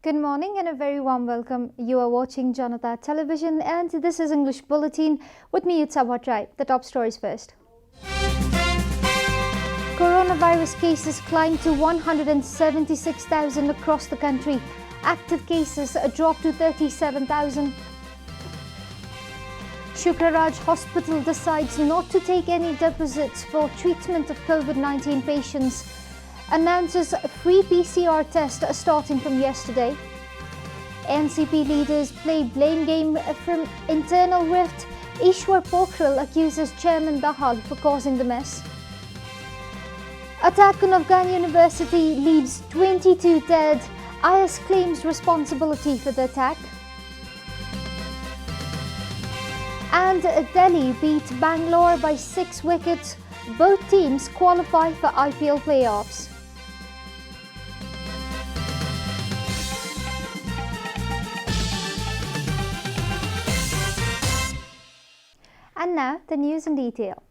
Good morning and a very warm welcome. You are watching JanataTelevision and this is English Bulletin. With me, it's Abha Trai. The top stories first. Coronavirus cases climbed to 176,000 across the country. Active cases dropped to 37,000. Shukraraj Hospital decides not to take any deposits for treatment of COVID-19 patients. Announces free PCR test starting from yesterday. NCP leaders play blame game from internal rift. Ishwar Pokhrel accuses Chairman Dahal for causing the mess. Attack on Afghan University leaves 22 dead. IS claims responsibility for the attack. And Delhi beat Bangalore by 6 wickets. Both teams qualify for IPL playoffs. And now the news in detail.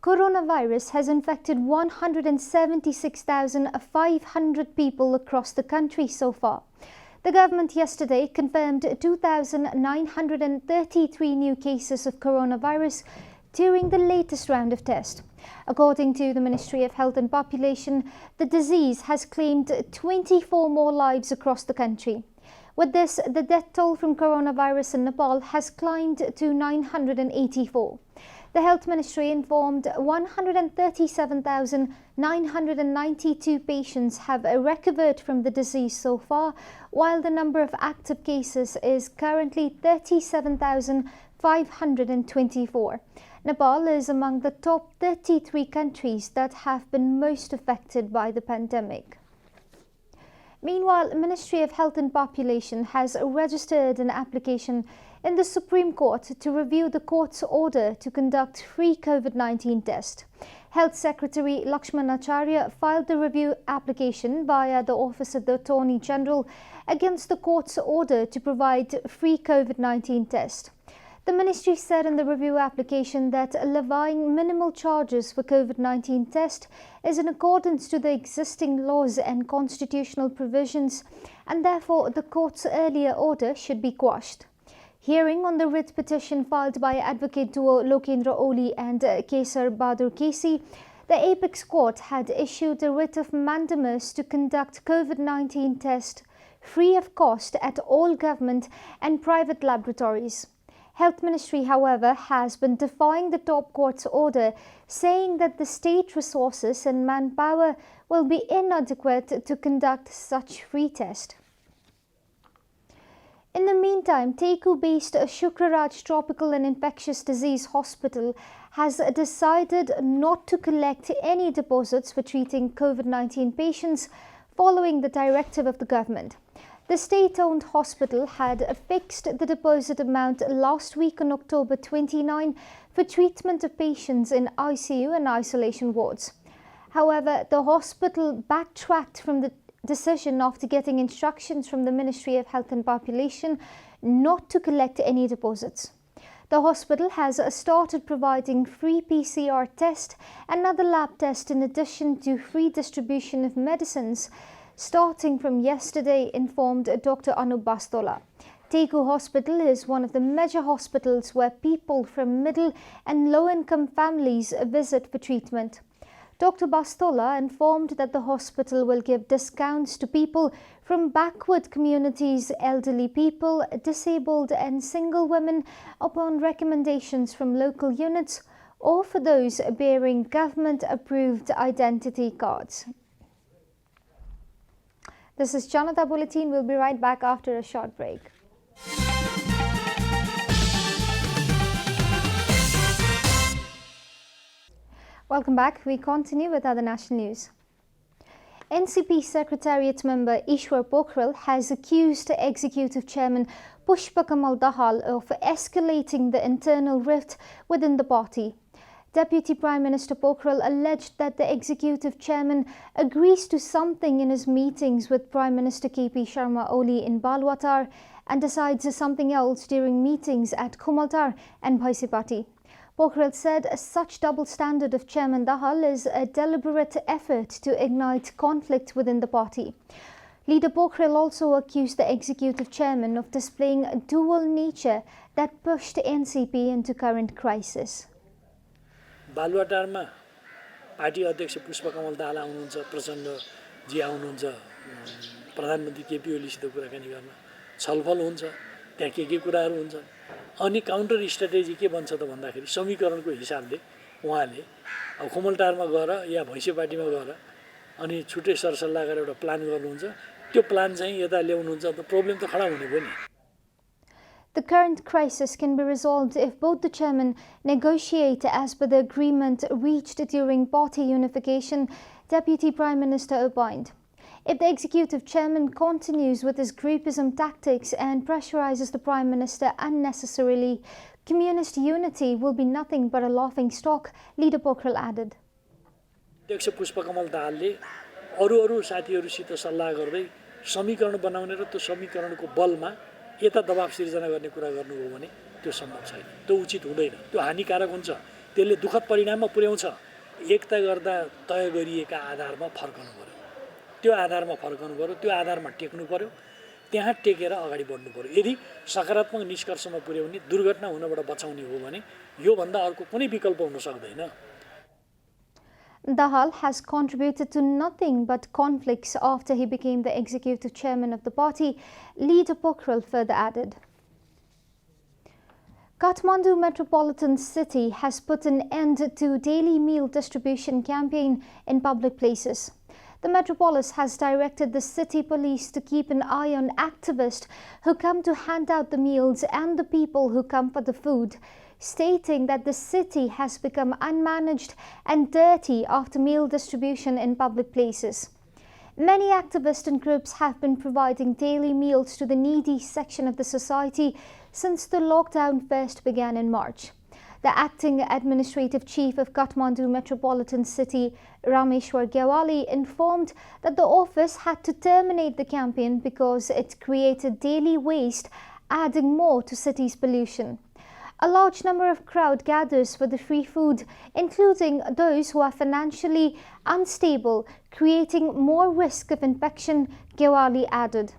Coronavirus has infected 176,500 people across the country so far. The government yesterday confirmed 2,933 new cases of coronavirus during the latest round of tests. According to the Ministry of Health and Population, the disease has claimed 24 more lives across the country. With this, the death toll from coronavirus in Nepal has climbed to 984. The Health Ministry informed 137,992 patients have recovered from the disease so far, while the number of active cases is currently 37,524. Nepal is among the top 33 countries that have been most affected by the pandemic. Meanwhile, the Ministry of Health and Population has registered an application in the Supreme Court to review the court's order to conduct free COVID-19 tests. Health Secretary Lakshman Acharya filed the review application via the Office of the Attorney General against the court's order to provide free COVID-19 tests. The ministry said in the review application that levying minimal charges for COVID-19 test is in accordance to the existing laws and constitutional provisions, and therefore the court's earlier order should be quashed. Hearing on the writ petition filed by advocate duo Lokendra Oli and Kesar Bahadur Kesi, the Apex Court had issued a writ of mandamus to conduct COVID-19 test free of cost at all government and private laboratories. Health Ministry, however, has been defying the top court's order, saying that the state resources and manpower will be inadequate to conduct such free test. In the meantime, Teku-based Shukraraj Tropical and Infectious Disease Hospital has decided not to collect any deposits for treating COVID-19 patients following the directive of the government. The state-owned hospital had fixed the deposit amount last week on October 29 for treatment of patients in ICU and isolation wards. However, the hospital backtracked from the decision after getting instructions from the Ministry of Health and Population not to collect any deposits. The hospital has started providing free PCR test and other lab tests in addition to free distribution of medicines starting from yesterday, informed Dr. Anup Bastola. Teku Hospital is one of the major hospitals where people from middle and low-income families visit for treatment. Dr. Bastola informed that the hospital will give discounts to people from backward communities, elderly people, disabled and single women upon recommendations from local units or for those bearing government-approved identity cards. This is Janata Bulletin. We'll be right back after a short break. Welcome back. We continue with other national news. NCP Secretariat member Ishwar Pokhrel has accused Executive Chairman Pushpa Kamal Dahal of escalating the internal rift within the party. Deputy Prime Minister Pokhrel alleged that the Executive Chairman agrees to something in his meetings with Prime Minister KP Sharma Oli in Balwatar and decides something else during meetings at Kumaltar and Bhaisipati. Pokhrel said such double standard of Chairman Dahal is a deliberate effort to ignite conflict within the party. Leader Pokhrel also accused the executive chairman of displaying a dual nature that pushed NCP into current crisis. बालुवाटारमा party अध्यक्ष पुष्पकमल दाहाल आउनुहुन्छ, प्रचण्ड जी आउनुहुन्छ, प्रधानमन्त्री KP ओलीसित कुराकानी गर्न छलफल हुन्छ, त्यहाँ के कुराहरू हुन्छ। अनि काउन्टर स्ट्र्याटेजी के बन्छ त भन्दाखेरि समीकरणको हिसाबले उहाँले अब खुमलटारमा गएर या भैँसे पार्टीमा गएर अनि छुट्टै सरसल्लाह गरेर एउटा प्लान गर्नुहुन्छ, त्यो प्लान चाहिँ यता ल्याउनुहुन्छ, त प्रब्लम त खडा हुने भयो नि। The current crisis can be resolved if both the chairmen negotiate as per the agreement reached during party unification, Deputy Prime Minister opined. If the executive chairman continues with his groupism tactics and pressurizes the Prime Minister unnecessarily, communist unity will be nothing but a laughing stock, Leader Pokhrel added. अध्यक्ष पुष्पकमल दाहालले अरू साथीहरूसित सल्लाह गर्दै समीकरण बनाउने र त्यो समीकरणको बलमा यता दबाव सिर्जना गर्ने कुरा गर्नुभयो भने त्यो सम्भव छैन, त्यो उचित हुँदैन, त्यो हानिकारक हुन्छ, त्यसले दुःखद परिणाममा पुर्याउँछ। एकता गर्दा तय गरिएका आधारमा फर्कनु पर्यो, त्यो आधारमा फर्कनु पर्यो, त्यो आधारमा टेक्नु पर्यो, त्यहाँ टेकेर अगाडि बढ्नु पर्यो। यदि सकारात्मक निष्कर्षमा पुर्याउने, दुर्घटना हुनबाट बचाउने हो भने यो भन्दा अर्को कुनै विकल्प हुन सक्दैन। Dahal has contributed to nothing but conflicts after he became the executive chairman of the party, Leader Pokhrel further added. Kathmandu Metropolitan City has put an end to daily meal distribution campaign in public places. The metropolis has directed the city police to keep an eye on activists who come to hand out the meals and the people who come for the food, stating that the city has become unmanaged and dirty after meal distribution in public places. Many activists and groups have been providing daily meals to the needy section of the society since the lockdown first began in March. The acting administrative chief of Kathmandu Metropolitan City, Rameshwar Gyawali, informed that the office had to terminate the campaign because it created daily waste, adding more to city's pollution. A large number of crowd gathers for the free food, including those who are financially unstable, creating more risk of infection, Gyawali added.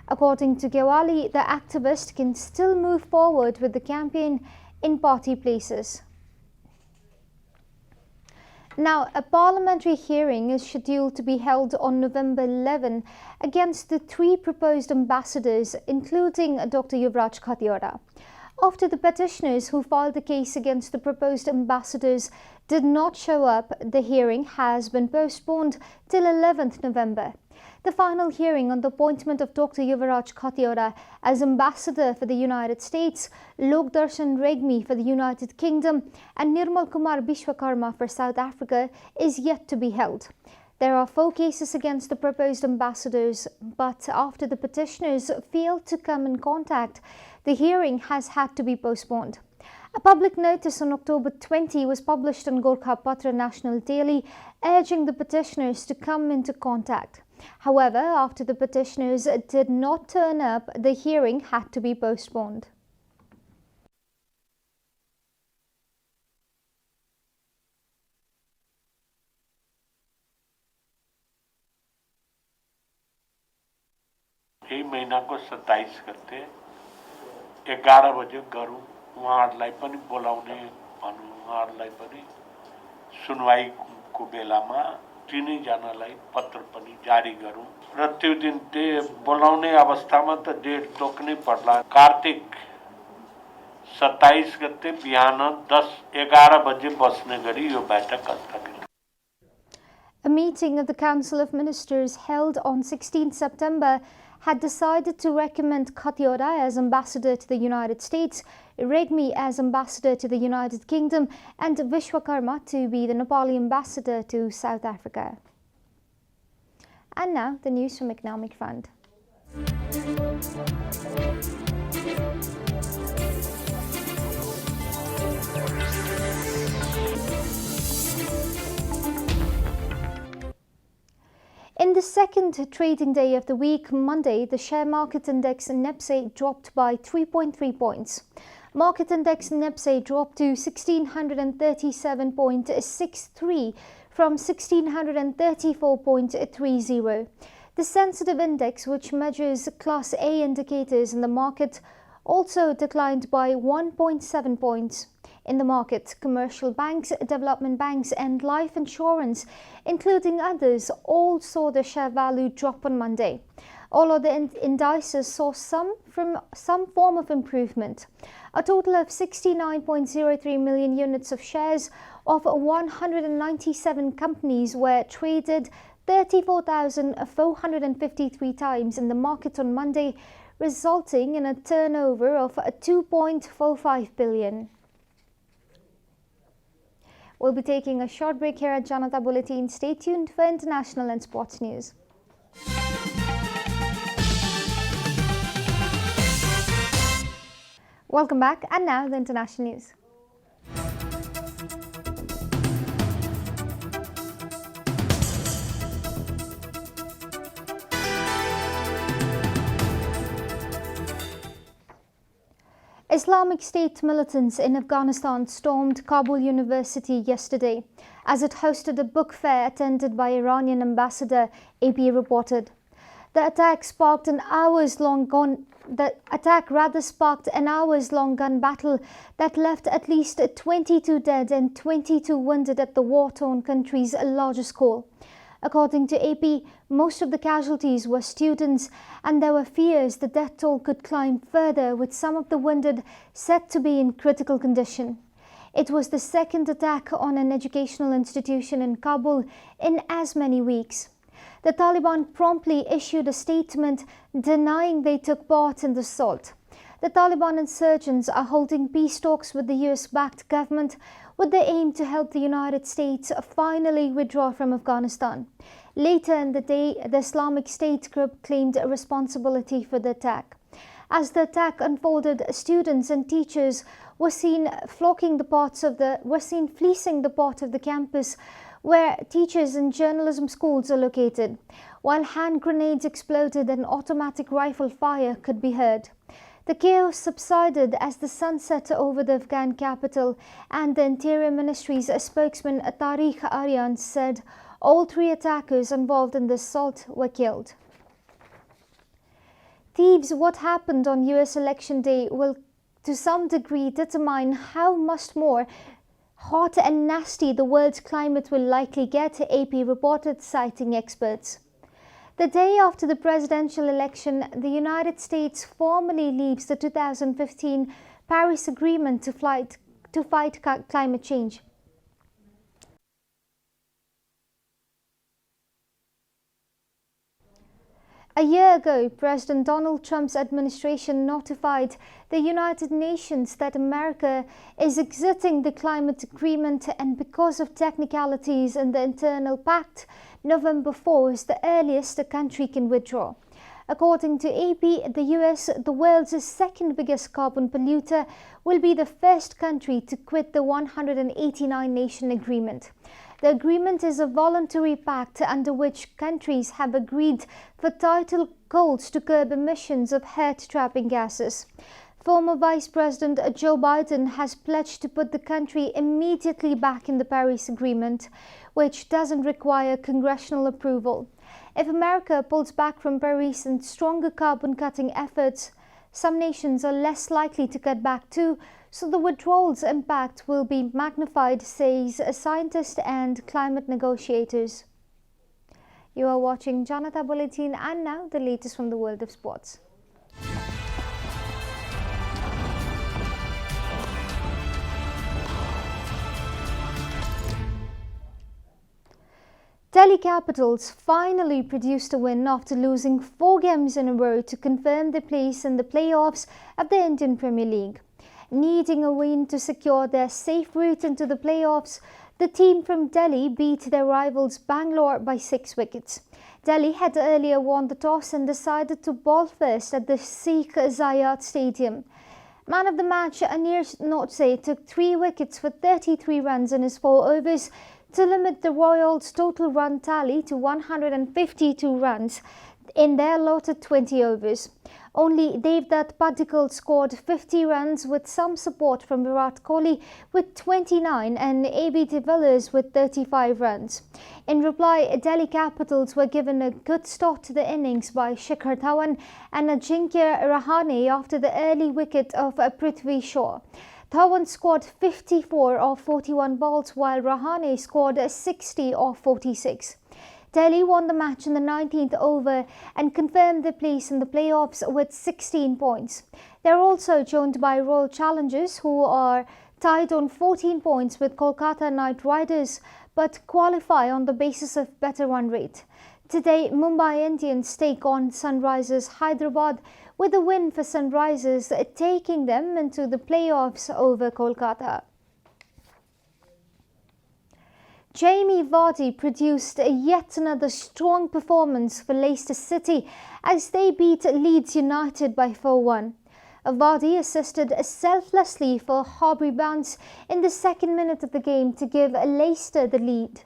According to Gyawali, the activist can still move forward with the campaign in party places. Now, a parliamentary hearing is scheduled to be held on November 11 against the three proposed ambassadors, including Dr. Yuvraj Khatiyora. After the petitioners who filed the case against the proposed ambassadors did not show up, the hearing has been postponed till 11th November. The final hearing on the appointment of Dr. Yuvraj Khatiyora as ambassador for the United States, Lok Darshan Regmi for the United Kingdom, and Nirmal Kumar Bishwakarma for South Africa is yet to be held. There are 4 cases against the proposed ambassadors, but after the petitioners failed to come in contact, the hearing has had to be postponed. A public notice on October 20 was published on Gorkha Patra National Daily, urging the petitioners to come into contact. However, after the petitioners did not turn up, the hearing had to be postponed. यही महीनाको 27 गते 11 बजे गरौँ, उहाँहरूलाई पनि बोलाउने भन्नु, उहाँहरूलाई पनि सुनवाईको बेलामा तिनैजनालाई पत्र पनि जारी गरौँ र त्यो दिन बोलाउने अवस्थामा त डेट तोक्नै पर्ला। कार्तिक 27 गते बिहान 11 बजे बस्ने गरी यो बैठक स्थगित। A meeting of the Council of Ministers held on 16 September had decided to recommend Khatiyora as ambassador to the United States, Regmi as ambassador to the United Kingdom, and Vishwakarma to be the Nepali ambassador to South Africa. And now, the news from Economic Front. In the second trading day of the week, Monday, the share market index NEPSE dropped by 3.3 points. Market index NEPSE dropped to 1637.63 from 1634.30. The sensitive index, which measures Class A indicators in the market, also declined by 1.7 points. In the market, commercial banks, development banks and life insurance, including others, all saw their share value drop on Monday. All other indices saw some form of improvement. A total of 69.03 million units of shares of 197 companies were traded 34,453 times in the market on Monday, resulting in a turnover of 2.45 billion. We'll be taking a short break here at Janata Bulletin. Stay tuned for international and sports news. Welcome back, and now the international news. Islamic State militants in Afghanistan stormed Kabul University yesterday as it hosted a book fair attended by Iranian ambassador, AP reported. The attack sparked an hours-long gun battle that left at least 22 dead and 22 wounded at the war-torn country's largest school. According to AP, most of the casualties were students, and there were fears the death toll could climb further, with some of the wounded said to be in critical condition. It was the second attack on an educational institution in Kabul in as many weeks. The Taliban promptly issued a statement denying they took part in the assault. The Taliban insurgents are holding peace talks with the US-backed government with the aim to help the United States finally withdraw from Afghanistan. Later in the day, the Islamic State group claimed responsibility for the attack. As the attack unfolded, students and teachers were seen fleecing the part of the campus where teachers and journalism schools are located, while hand grenades exploded and automatic rifle fire could be heard. The chaos subsided as the sun set over the Afghan capital, and the Interior Ministry's spokesman Tariq Aryan said all three attackers involved in the assault were killed. Thieves, what happened on US election day will to some degree determine how much more hot and nasty the world's climate will likely get, AP reported, citing experts. The day after the presidential election, the United States formally leaves the 2015 Paris Agreement to fight climate change. A year ago, President Donald Trump's administration notified the United Nations that America is exiting the climate agreement, and because of technicalities in the internal pact, November 4 is the earliest the country can withdraw. According to AP, the US, the world's second biggest carbon polluter, will be the first country to quit the 189-nation agreement. The agreement is a voluntary pact under which countries have agreed for tighter goals to curb emissions of heat-trapping gases. Former Vice President Joe Biden has pledged to put the country immediately back in the Paris Agreement, which doesn't require congressional approval. If America pulls back from Paris and stronger carbon-cutting efforts, some nations are less likely to cut back too, so the withdrawal's impact will be magnified, says scientists and climate negotiators. You are watching Janata Bulletin, and now the latest from the world of sports. Delhi Capitals finally produced a win after losing 4 games in a row to confirm their place in the playoffs of the Indian Premier League. Needing a win to secure their safe route into the playoffs, the team from Delhi beat their rivals Bangalore by 6 wickets. Delhi had earlier won the toss and decided to bowl first at the Sheikh Zayed Stadium. Man of the match Anir Notse took 3 wickets for 33 runs in his 4 overs to limit the Royals' total run tally to 152 runs. in their allotted 20 overs. Only Devdutt Padikkal scored 50 runs with some support from Virat Kohli with 29 and AB de Villiers with 35 runs. In reply, Delhi Capitals were given a good start to the innings by Shikhar Dhawan and Ajinkya Rahane after the early wicket of Prithvi Shaw. Dhawan scored 54 of 41 balls while Rahane scored 60 of 46. Delhi won the match in the 19th over and confirmed their place in the playoffs with 16 points. They are also joined by Royal Challengers, who are tied on 14 points with Kolkata Knight Riders but qualify on the basis of better run rate. Today, Mumbai Indians take on Sunrisers Hyderabad, with a win for Sunrisers taking them into the playoffs over Kolkata. Jamie Vardy produced yet another strong performance for Leicester City as they beat Leeds United by 4-1. Vardy assisted selflessly for Harvey Barnes in the second minute of the game to give Leicester the lead.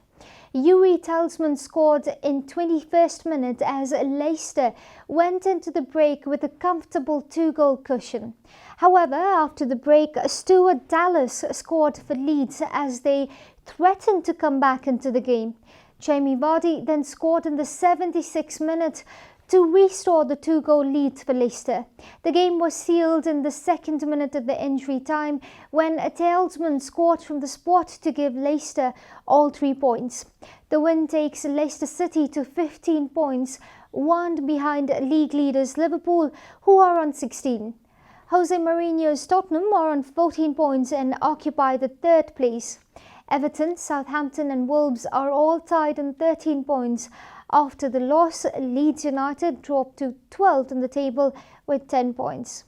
Yuri Talisman scored in 21st minute as Leicester went into the break with a comfortable 2-goal cushion. However, after the break, Stuart Dallas scored for Leeds as they threatened to come back into the game. Jamie Vardy then scored in the 76th minute to restore the 2-goal lead for Leicester. The game was sealed in the second minute of the injury time when Talisman scored from the spot to give Leicester all 3 points. The win takes Leicester City to 15 points, one behind league leaders Liverpool, who are on 16. Jose Mourinho's Tottenham are on 14 points and occupy the third place. Everton, Southampton and Wolves are all tied on 13 points. After the loss, Leeds United dropped to 12th in the table with 10 points.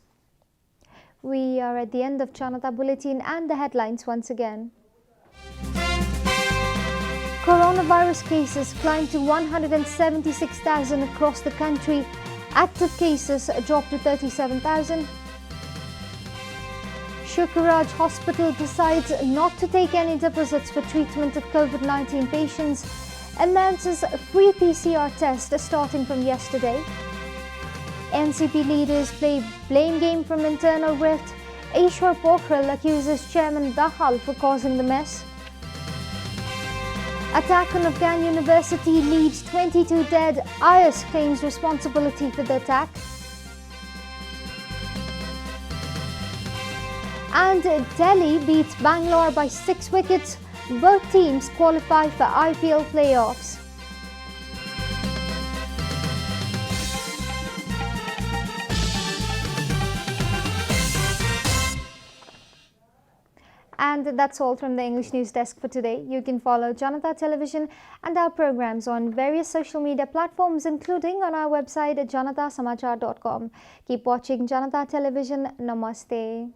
We are at the end of Janata Bulletin and the headlines once again. Coronavirus cases climbed to 176,000 across the country. Active cases dropped to 37,000. Shukraj Hospital decides not to take any deposits for treatment of COVID-19 patients. Announces free PCR test starting from yesterday. NCP leaders play blame game from internal rift. Ishwar Pokhrel accuses Chairman Dahal for causing the mess. Attack on Afghan University leaves 22 dead. IS claims responsibility for the attack. And Delhi beats Bangalore by 6 wickets. Both teams qualify for IPL playoffs. And that's all from the English News Desk for today. You can follow Janata Television and our programs on various social media platforms, including on our website at janatasamachar.com. Keep watching Janata Television. Namaste.